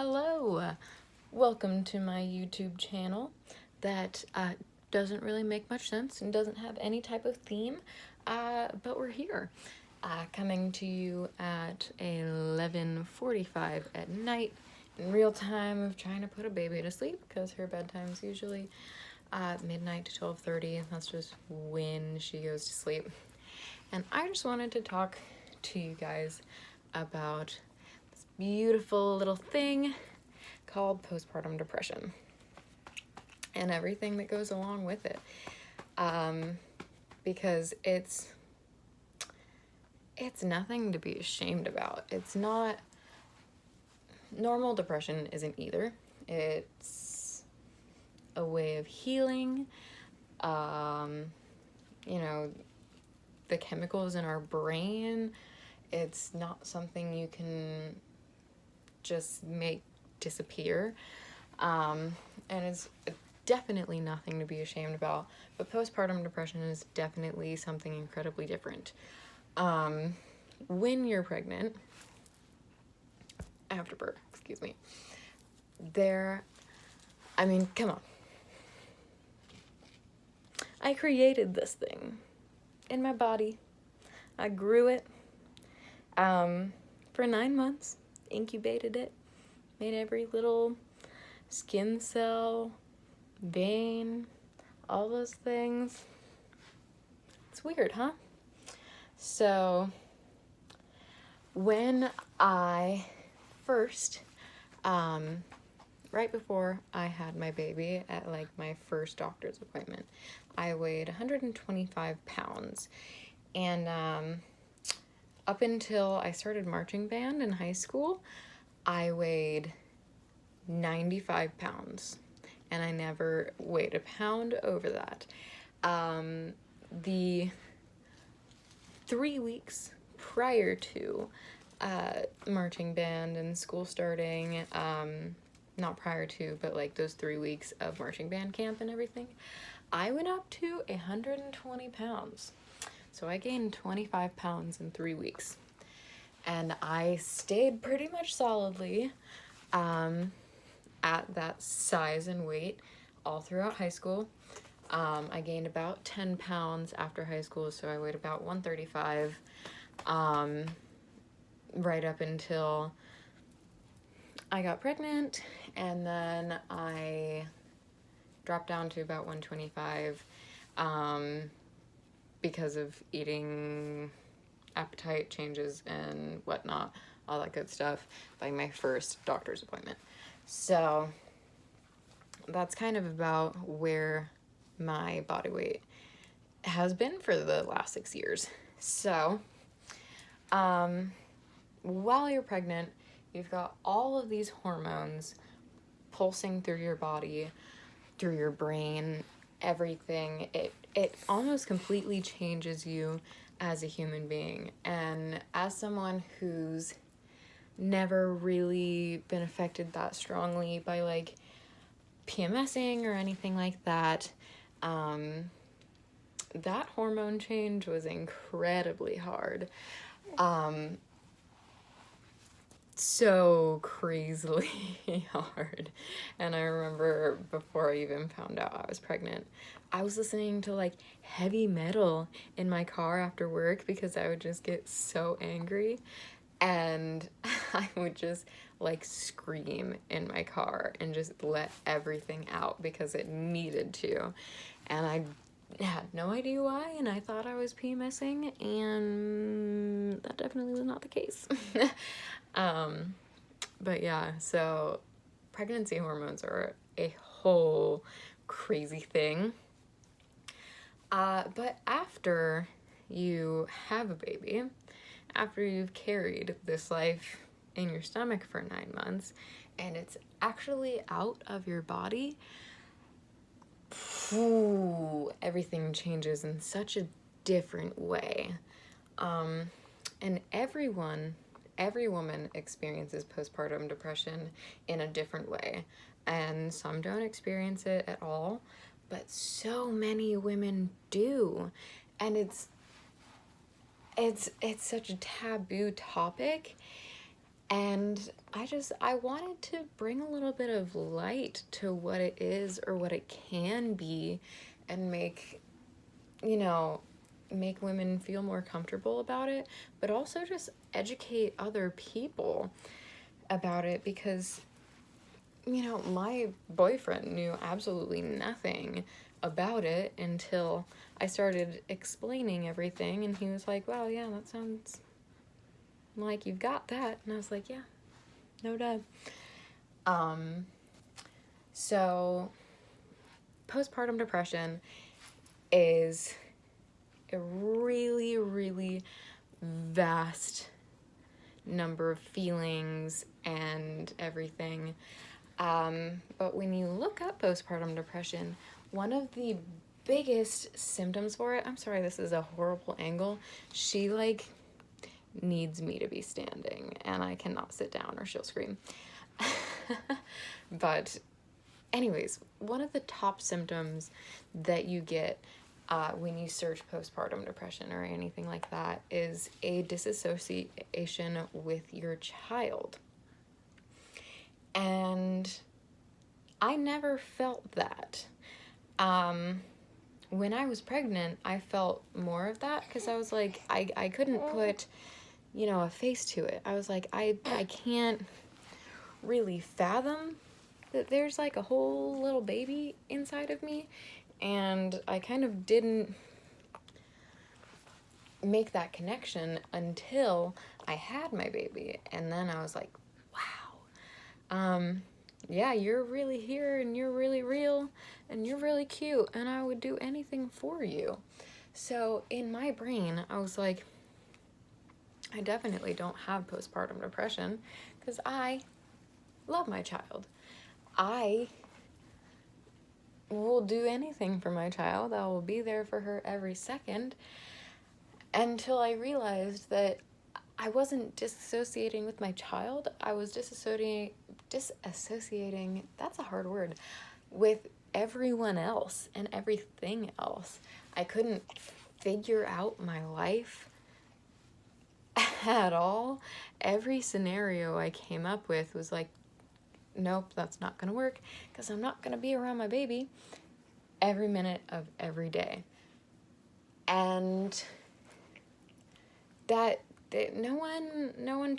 Hello, welcome to my YouTube channel that doesn't really make much sense and doesn't have any type of theme, but we're here, coming to you at 11:45 at night in real time of trying to put a baby to sleep because her bedtime's usually midnight to 12:30. That's just when she goes to sleep. And I just wanted to talk to you guys about this beautiful little thing called postpartum depression and everything that goes along with it, because it's nothing to be ashamed about. It's not. Normal depression isn't either. It's a way of healing. The chemicals in our brain, it's not something you can just make disappear, and it's definitely nothing to be ashamed about, but postpartum depression is definitely something incredibly different. When you're pregnant, after birth, come on. I created this thing in my body. I grew it for 9 months, incubated it, made every little skin cell, vein, all those things. It's weird, huh? So when I first, right before I had my baby, at like my first doctor's appointment, I weighed 125 pounds. And up until I started marching band in high school, I weighed 95 pounds. And I never weighed a pound over that. The 3 weeks prior to marching band and school starting, not prior to, but like those 3 weeks of marching band camp and everything, I went up to 120 pounds. So I gained 25 pounds in 3 weeks. And I stayed pretty much solidly at that size and weight all throughout high school. I gained about 10 pounds after high school, so I weighed about 135, right up until I got pregnant, and then I dropped down to about 125 because of eating appetite changes and whatnot, all that good stuff, by my first doctor's appointment. So that's kind of about where my body weight has been for the last 6 years. So while you're pregnant, you've got all of these hormones pulsing through your body, through your brain, everything. It almost completely changes you as a human being. And as someone who's never really been affected that strongly by like PMSing or anything like that, that hormone change was incredibly hard. So crazily hard. And I remember before I even found out I was pregnant, I was listening to like heavy metal in my car after work because I would just get so angry, and I would just like scream in my car and just let everything out because it needed to. And I had no idea why, and I thought I was PMSing, and that definitely was not the case. But yeah, so pregnancy hormones are a whole crazy thing. But after you have a baby, after you've carried this life in your stomach for 9 months, and it's actually out of your body, everything changes in such a different way. And every woman experiences postpartum depression in a different way. And some don't experience it at all, but so many women do. And it's such a taboo topic. And I wanted to bring a little bit of light to what it is or what it can be, and make, you know, make women feel more comfortable about it, but also just educate other people about it, because, you know, my boyfriend knew absolutely nothing about it until I started explaining everything, and he was like, wow, yeah, that sounds like you've got that. And I was like, yeah, no doubt. So postpartum depression is a really, really vast number of feelings and everything. But when you look up postpartum depression, one of the biggest symptoms for it, I'm sorry, this is a horrible angle. She like needs me to be standing and I cannot sit down or she'll scream. But anyways, one of the top symptoms that you get when you search postpartum depression or anything like that is a disassociation with your child. And I never felt that. When I was pregnant, I felt more of that because I was like, I couldn't put, you know, a face to it. I was like, I can't really fathom that there's like a whole little baby inside of me, and I kind of didn't make that connection until I had my baby, and then I was like, wow, yeah, you're really here, and you're really real, and you're really cute, and I would do anything for you. So in my brain, I was like, I definitely don't have postpartum depression because I love my child. I will do anything for my child. I will be there for her every second, until I realized that I wasn't disassociating with my child. I was disassociating, that's a hard word, with everyone else and everything else. I couldn't figure out my life at all. Every scenario I came up with was like, nope, that's not gonna work, because I'm not gonna be around my baby every minute of every day. And that no one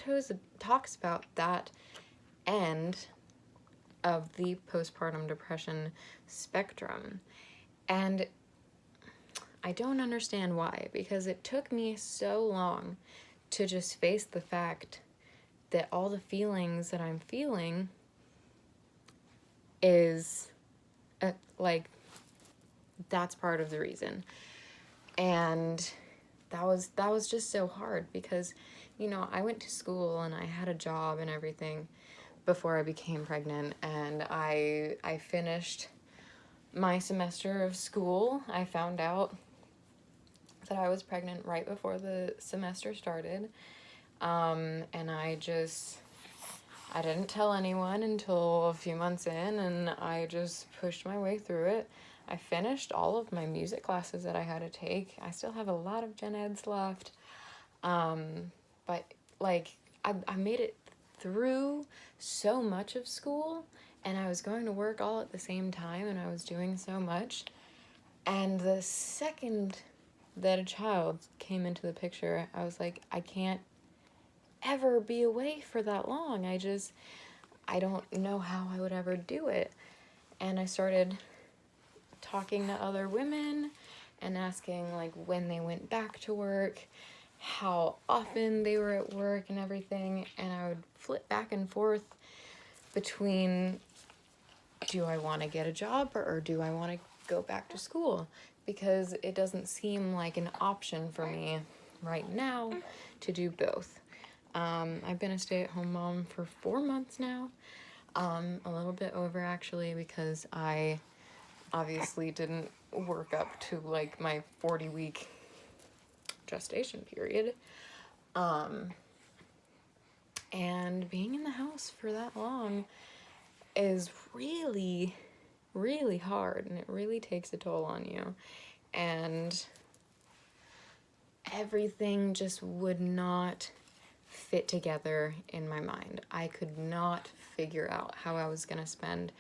talks about that end of the postpartum depression spectrum. And I don't understand why, because it took me so long to just face the fact that all the feelings that I'm feeling is like, that's part of the reason. And that was just so hard because, you know, I went to school and I had a job and everything before I became pregnant, and I finished my semester of school. I found out that I was pregnant right before the semester started, and I didn't tell anyone until a few months in, and I just pushed my way through it. I finished all of my music classes that I had to take. I still have a lot of gen eds left. But like, I made it through so much of school, and I was going to work all at the same time, and I was doing so much. And the second that a child came into the picture, I was like, I can't ever be away for that long. I don't know how I would ever do it. And I started talking to other women and asking like when they went back to work, how often they were at work and everything. And I would flip back and forth between, do I want to get a job or do I want to go back to school? Because it doesn't seem like an option for me right now to do both. I've been a stay-at-home mom for 4 months now, a little bit over actually, because I obviously didn't work up to like my 40-week gestation period. And being in the house for that long is really, really hard, and it really takes a toll on you. And everything just would not fit together in my mind. I could not figure out how I was going to spend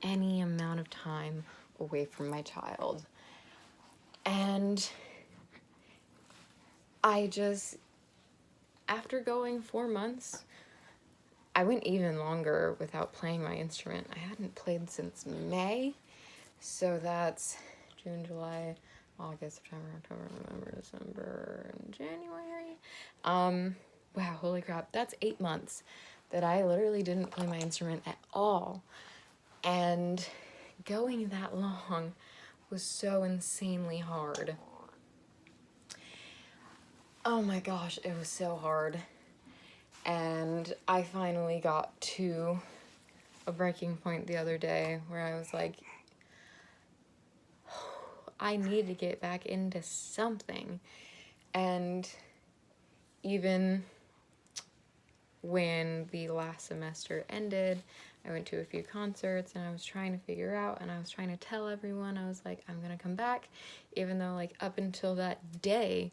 any amount of time away from my child. And I just, after going 4 months, I went even longer without playing my instrument. I hadn't played since May, so that's June, July, August, September, October, November, December, and January. Wow, holy crap, that's 8 months that I literally didn't play my instrument at all. And going that long was so insanely hard. Oh my gosh, it was so hard. And I finally got to a breaking point the other day where I was like, I need to get back into something. And even when the last semester ended, I went to a few concerts and I was trying to figure out, and I was trying to tell everyone, I was like, I'm gonna come back, even though like up until that day,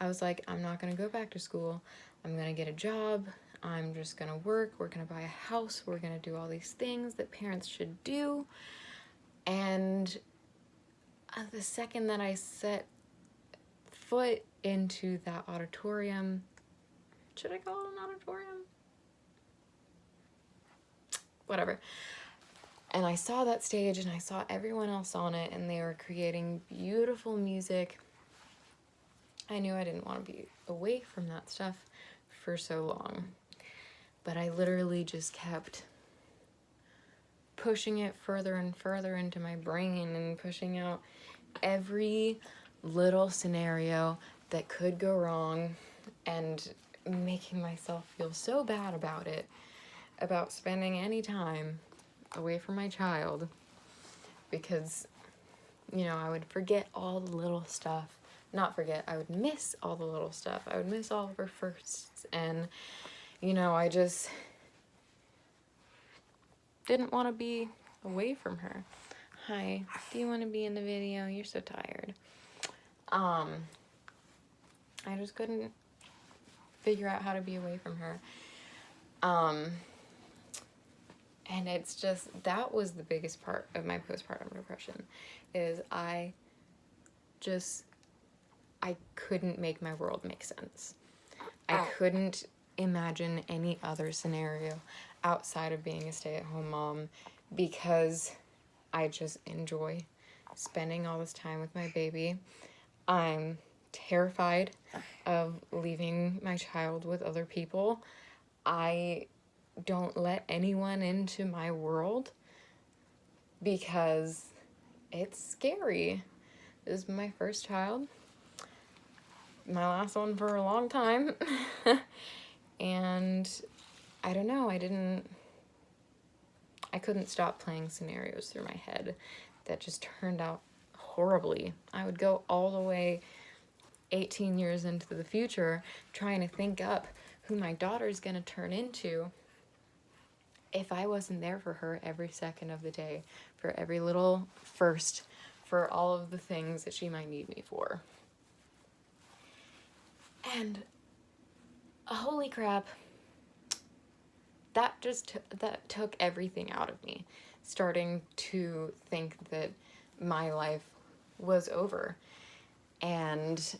I was like, I'm not gonna go back to school. I'm gonna get a job. I'm just gonna work. We're gonna buy a house. We're gonna do all these things that parents should do. And the second that I set foot into that auditorium, should I call it an auditorium? Whatever. And I saw that stage and I saw everyone else on it, and they were creating beautiful music. I knew I didn't want to be away from that stuff for so long, but I literally just kept pushing it further and further into my brain and pushing out every little scenario that could go wrong, and making myself feel so bad about it, about spending any time away from my child, because, you know, I would forget all the little stuff. Not forget, I would miss all the little stuff. I would miss all of her firsts, and, you know, I just didn't want to be away from her. Hi, do you want to be in the video? You're so tired. I just couldn't figure out how to be away from her. And it's just, that was the biggest part of my postpartum depression, is I couldn't make my world make sense. I couldn't imagine any other scenario outside of being a stay-at-home mom, because I just enjoy spending all this time with my baby. I'm terrified of leaving my child with other people. I don't let anyone into my world because it's scary. This is my first child, my last one for a long time. And I don't know, I couldn't stop playing scenarios through my head that just turned out horribly. I would go all the way 18 years into the future trying to think up who my daughter's gonna turn into if I wasn't there for her every second of the day, for every little first, for all of the things that she might need me for. And holy crap, that took everything out of me, starting to think that my life was over and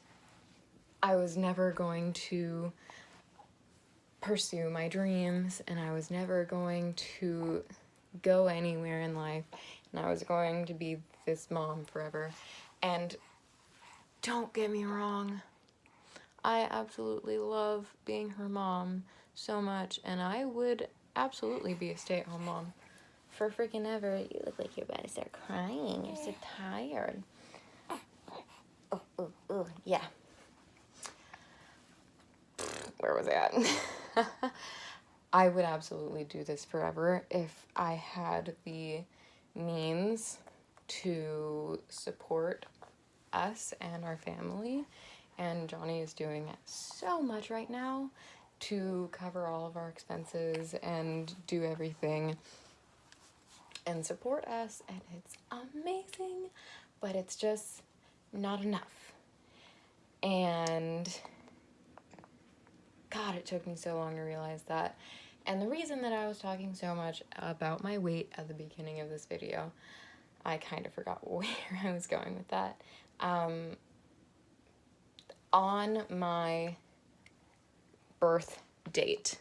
I was never going to pursue my dreams, and I was never going to go anywhere in life, and I was going to be this mom forever. And don't get me wrong, I absolutely love being her mom so much, and I would absolutely be a stay-at-home mom for freaking ever. You look like you're about to start crying. You're so tired. Oh, yeah. Where was I at? I would absolutely do this forever if I had the means to support us and our family. And Johnny is doing so much right now to cover all of our expenses and do everything and support us, and it's amazing, but it's just not enough. And God, it took me so long to realize that. And the reason that I was talking so much about my weight at the beginning of this video, I kind of forgot where I was going with that. On my birth date,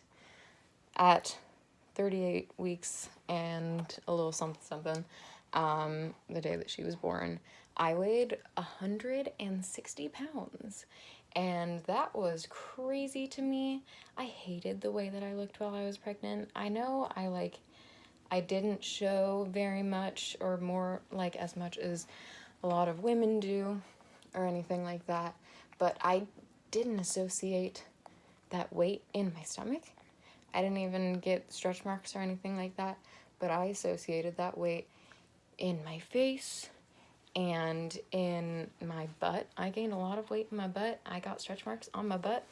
at 38 weeks and a little something, the day that she was born, I weighed 160 pounds. And that was crazy to me. I hated the way that I looked while I was pregnant. I know I didn't show very much or more, like as much as a lot of women do or anything like that, but I didn't associate that weight in my stomach. I didn't even get stretch marks or anything like that, but I associated that weight in my face and in my butt. I gained a lot of weight in my butt. I got stretch marks on my butt,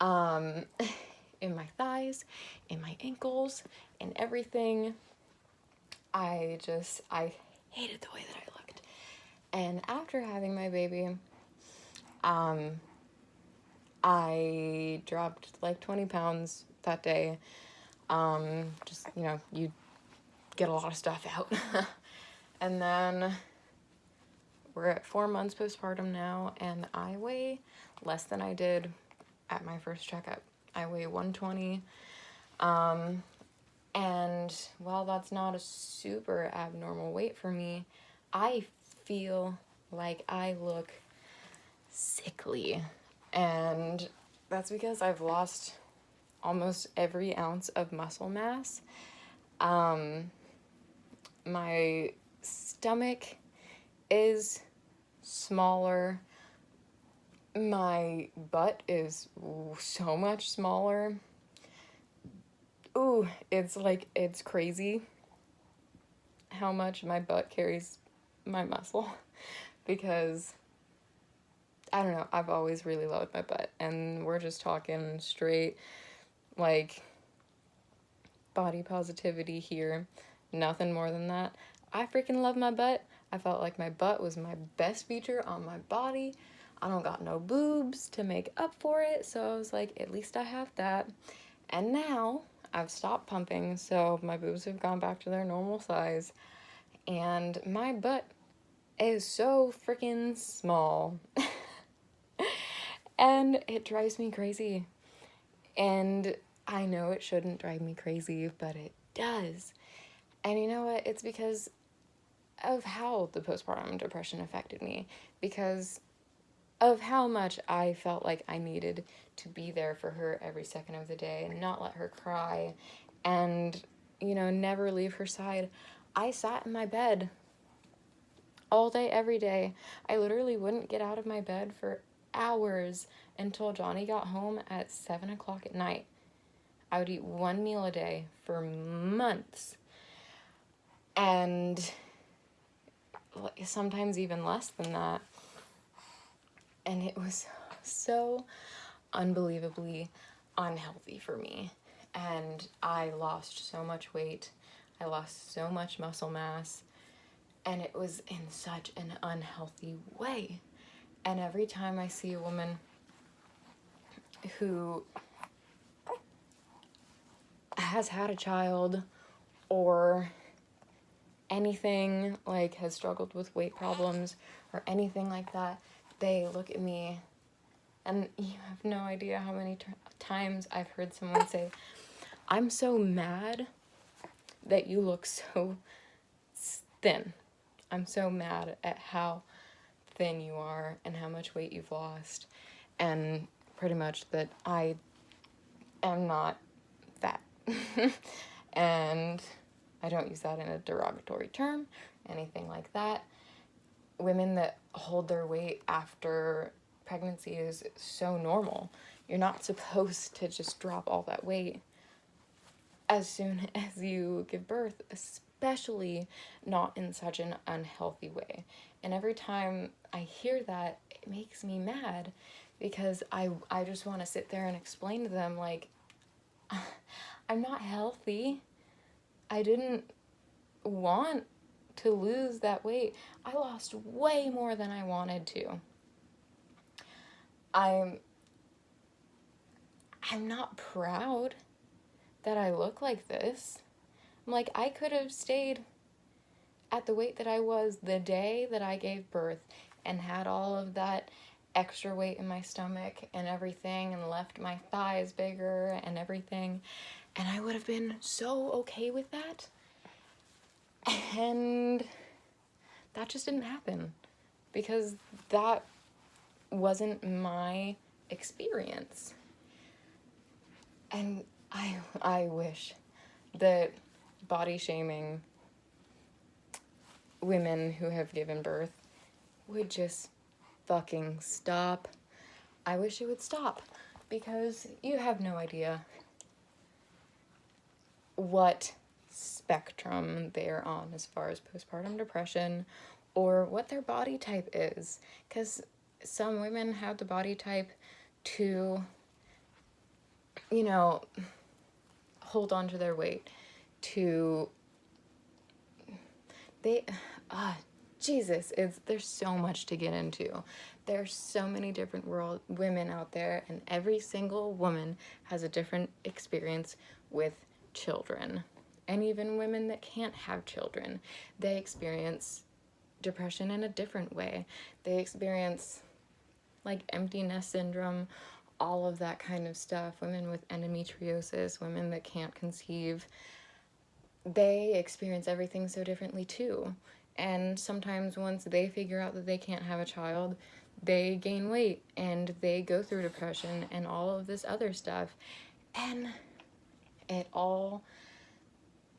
in my thighs, in my ankles, and everything. I hated the way that I looked. And after having my baby, I dropped like 20 pounds that day. Just, you get a lot of stuff out. And then we're at 4 months postpartum now, and I weigh less than I did at my first checkup. I weigh 120. And while that's not a super abnormal weight for me, I feel like I look sickly. And that's because I've lost almost every ounce of muscle mass. My stomach is smaller. My butt is so much smaller. Ooh, it's crazy how much my butt carries my muscle, because I don't know, I've always really loved my butt, and we're just talking straight, like, body positivity here, nothing more than that. I freaking love my butt. I felt like my butt was my best feature on my body. I don't got no boobs to make up for it, so I was like, at least I have that. And now I've stopped pumping, so my boobs have gone back to their normal size, and my butt is so freaking small. And it drives me crazy. And I know it shouldn't drive me crazy, but it does. And you know what? It's because of how the postpartum depression affected me, because of how much I felt like I needed to be there for her every second of the day and not let her cry and, never leave her side. I sat in my bed all day, every day. I literally wouldn't get out of my bed for hours until Johnny got home at 7 o'clock at night. I would eat one meal a day for months. And sometimes even less than that. And it was so unbelievably unhealthy for me. And I lost so much weight. I lost so much muscle mass. And it was in such an unhealthy way. And every time I see a woman who has had a child or anything, like has struggled with weight problems or anything like that, they look at me, and you have no idea how many times I've heard someone say, I'm so mad that you look so thin. I'm so mad at how thin you are and how much weight you've lost, and pretty much that I am not fat. And I don't use that in a derogatory term, anything like that. Women that hold their weight after pregnancy is so normal. You're not supposed to just drop all that weight as soon as you give birth, especially not in such an unhealthy way. And every time I hear that, it makes me mad, because I just want to sit there and explain to them, like, I'm not healthy. I didn't want to lose that weight. I lost way more than I wanted to. I'm not proud that I look like this. I'm like, I could have stayed at the weight that I was the day that I gave birth and had all of that extra weight in my stomach and everything and left my thighs bigger and everything, and I would have been so okay with that. And that just didn't happen because that wasn't my experience. And I wish that body shaming women who have given birth would just fucking stop. I wish it would stop, because you have no idea what spectrum they're on as far as postpartum depression or what their body type is. Because some women have the body type to, you know, hold on to their weight, to there's so much to get into. There's so many different women out there, and every single woman has a different experience with children. And even women that can't have children, they experience depression in a different way. They experience like empty nest syndrome, all of that kind of stuff. Women with endometriosis, women that can't conceive, they experience everything so differently too. And sometimes once they figure out that they can't have a child, they gain weight and they go through depression and all of this other stuff. And it all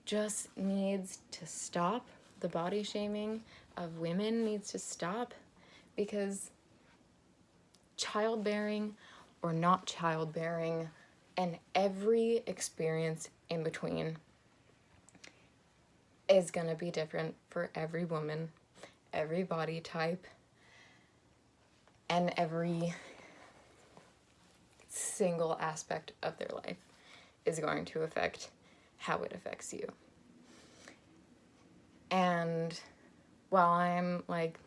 just needs to stop. The body shaming of women needs to stop, because childbearing or not childbearing and every experience in between is going to be different for every woman, every body type, and every single aspect of their life is going to affect how it affects you. And while I'm like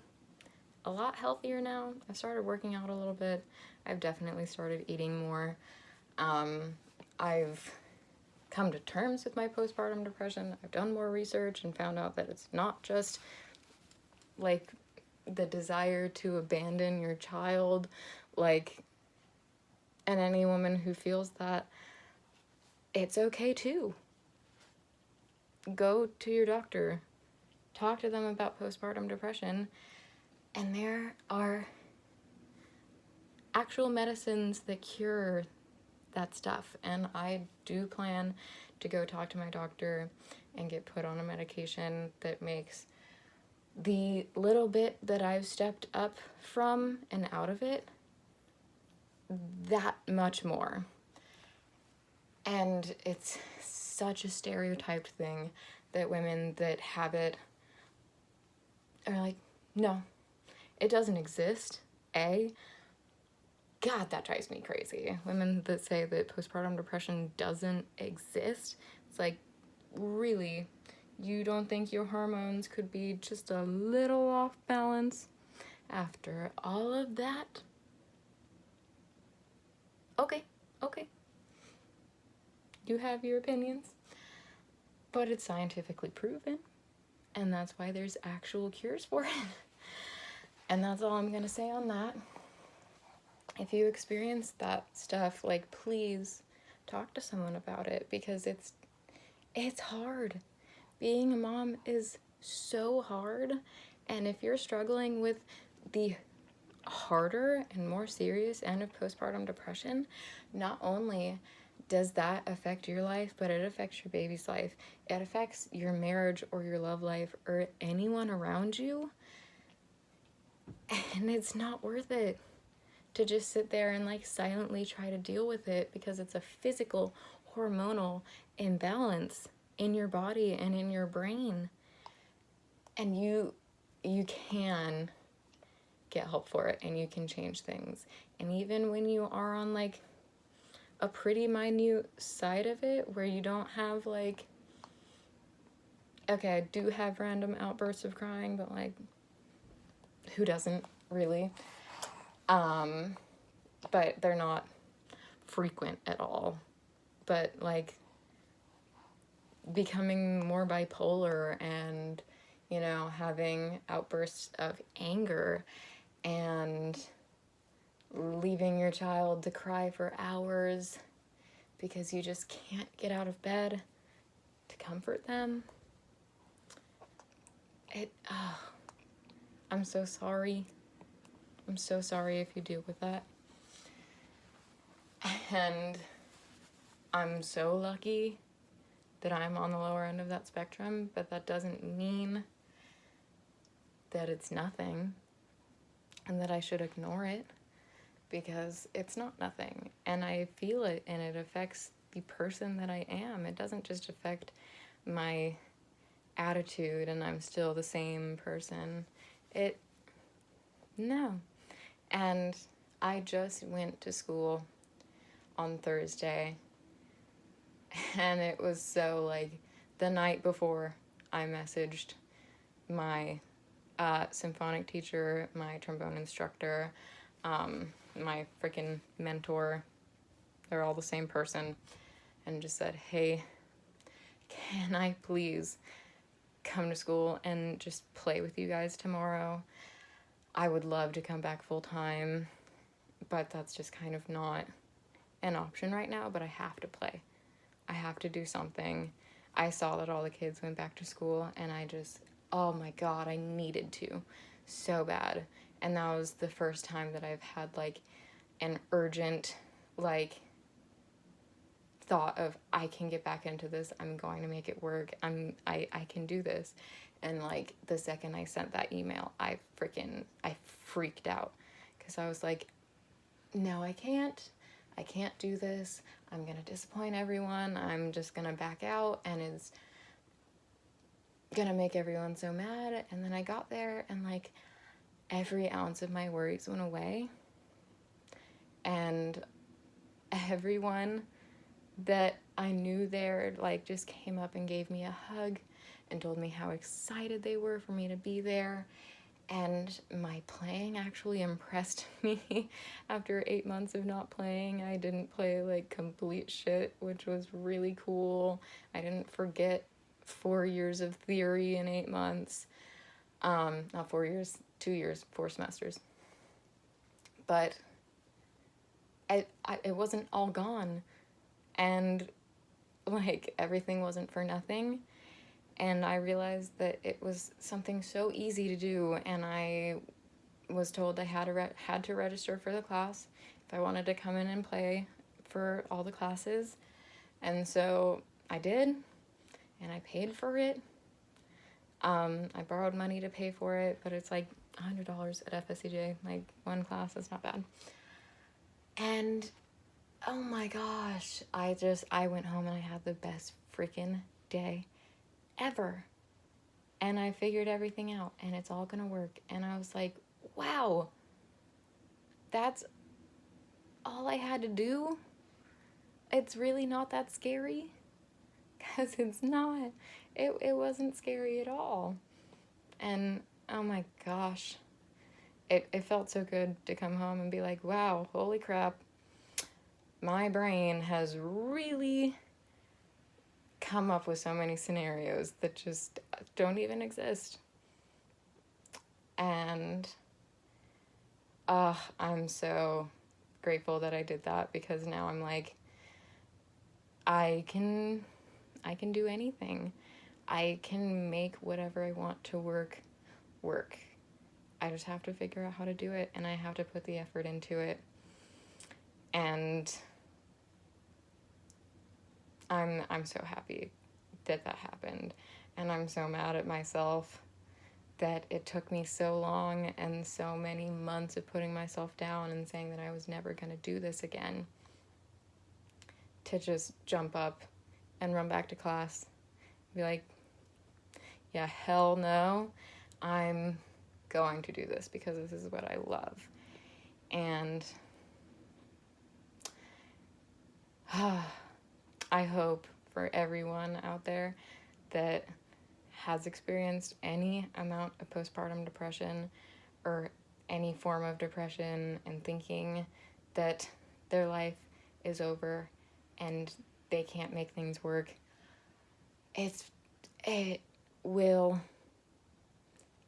a lot healthier now, I started working out a little bit, I've definitely started eating more. I've come to terms with my postpartum depression. I've done more research and found out that it's not just like the desire to abandon your child, like, and any woman who feels that, it's okay too. Go to your doctor, talk to them about postpartum depression, and there are actual medicines that cure that stuff. And I do plan to go talk to my doctor and get put on a medication that makes the little bit that I've stepped up from and out of it that much more. And it's such a stereotyped thing that women that have it are like, no, it doesn't exist. God, that drives me crazy. Women that say that postpartum depression doesn't exist. It's like, really? You don't think your hormones could be just a little off balance after all of that? Okay. You have your opinions, but it's scientifically proven, and that's why there's actual cures for it. And that's all I'm gonna say on that. If you experience that stuff, like, please talk to someone about it, because it's hard. Being a mom is so hard, and if you're struggling with the harder and more serious end of postpartum depression, not only does that affect your life, but it affects your baby's life. It affects your marriage or your love life or anyone around you, and it's not worth it to just sit there and like silently try to deal with it, because it's a physical hormonal imbalance in your body and in your brain, and you can get help for it, and you can change things. And even when you are on like a pretty minute side of it, where you don't have like, okay, I do have random outbursts of crying, but like, who doesn't really? But they're not frequent at all, but like becoming more bipolar and, you know, having outbursts of anger and leaving your child to cry for hours because you just can't get out of bed to comfort them. I'm so sorry. I'm so sorry if you deal with that. And I'm so lucky that I'm on the lower end of that spectrum, but that doesn't mean that it's nothing and that I should ignore it, because it's not nothing, and I feel it, and it affects the person that I am. It doesn't just affect my attitude and I'm still the same person. No. And I just went to school on Thursday, and it was so, like, the night before I messaged my symphonic teacher, my trombone instructor, my freaking mentor, they're all the same person, and just said, hey, can I please come to school and just play with you guys tomorrow? I would love to come back full time, but that's just kind of not an option right now, but I have to play. I have to do something. I saw that all the kids went back to school, and I just, oh my God, I needed to so bad. And that was the first time that I've had like an urgent, like, thought of, I can get back into this. I'm going to make it work. I can do this. And like the second I sent that email, I freaked out, because I was like, no, I can't do this. I'm gonna disappoint everyone. I'm just gonna back out, and it's gonna make everyone so mad. And then I got there, and like every ounce of my worries went away, and everyone that I knew there like just came up and gave me a hug and told me how excited they were for me to be there. And my playing actually impressed me. After 8 months of not playing, I didn't play like complete shit, which was really cool. I didn't forget 4 years of theory in 8 months. Not 4 years, 2 years, 4 semesters. But it wasn't all gone. And like everything wasn't for nothing. And I realized that it was something so easy to do, and I was told I had to register for the class if I wanted to come in and play for all the classes. And so I did, and I paid for it. I borrowed money to pay for it, but it's like $100 at FSCJ, like one class. It's not bad. And oh my gosh, I went home and I had the best freaking day ever. And I figured everything out, and it's all gonna work. And I was like, wow, that's all I had to do? It's really not that scary? Because it's not. It wasn't scary at all. And oh my gosh, it felt so good to come home and be like, wow, holy crap, my brain has really come up with so many scenarios that just don't even exist. And I'm so grateful that I did that, because now I'm like, I can do anything. I can make whatever I want to work. I just have to figure out how to do it, and I have to put the effort into it. And I'm so happy that happened. And I'm so mad at myself that it took me so long and so many months of putting myself down and saying that I was never going to do this again, to just jump up and run back to class, be like, yeah, hell no, I'm going to do this because this is what I love. And I hope for everyone out there that has experienced any amount of postpartum depression or any form of depression and thinking that their life is over and they can't make things work, it will,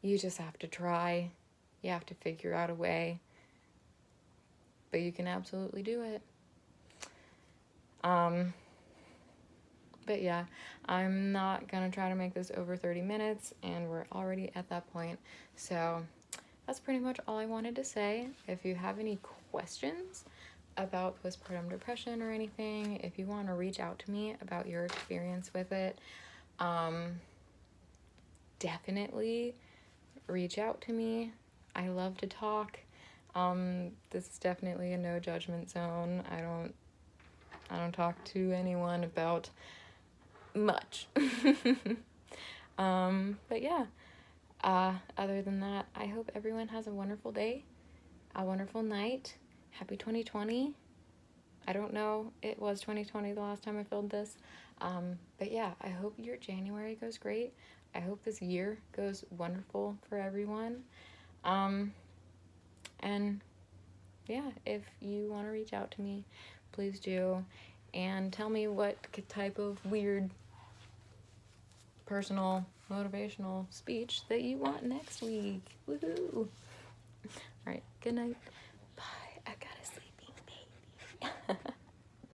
you just have to try. You have to figure out a way, but you can absolutely do it. But yeah, I'm not gonna try to make this over 30 minutes, and we're already at that point. So that's pretty much all I wanted to say. If you have any questions about postpartum depression or anything, if you want to reach out to me about your experience with it, definitely reach out to me. I love to talk. This is definitely a no judgment zone. I don't talk to anyone about much. But yeah, other than that, I hope everyone has a wonderful day, a wonderful night. Happy 2020. I don't know, it was 2020 the last time I filmed this. But yeah, I hope your January goes great. I hope this year goes wonderful for everyone. And yeah, if you want to reach out to me, please do. And tell me what type of weird personal motivational speech that you want next week. Woohoo! All right, good night.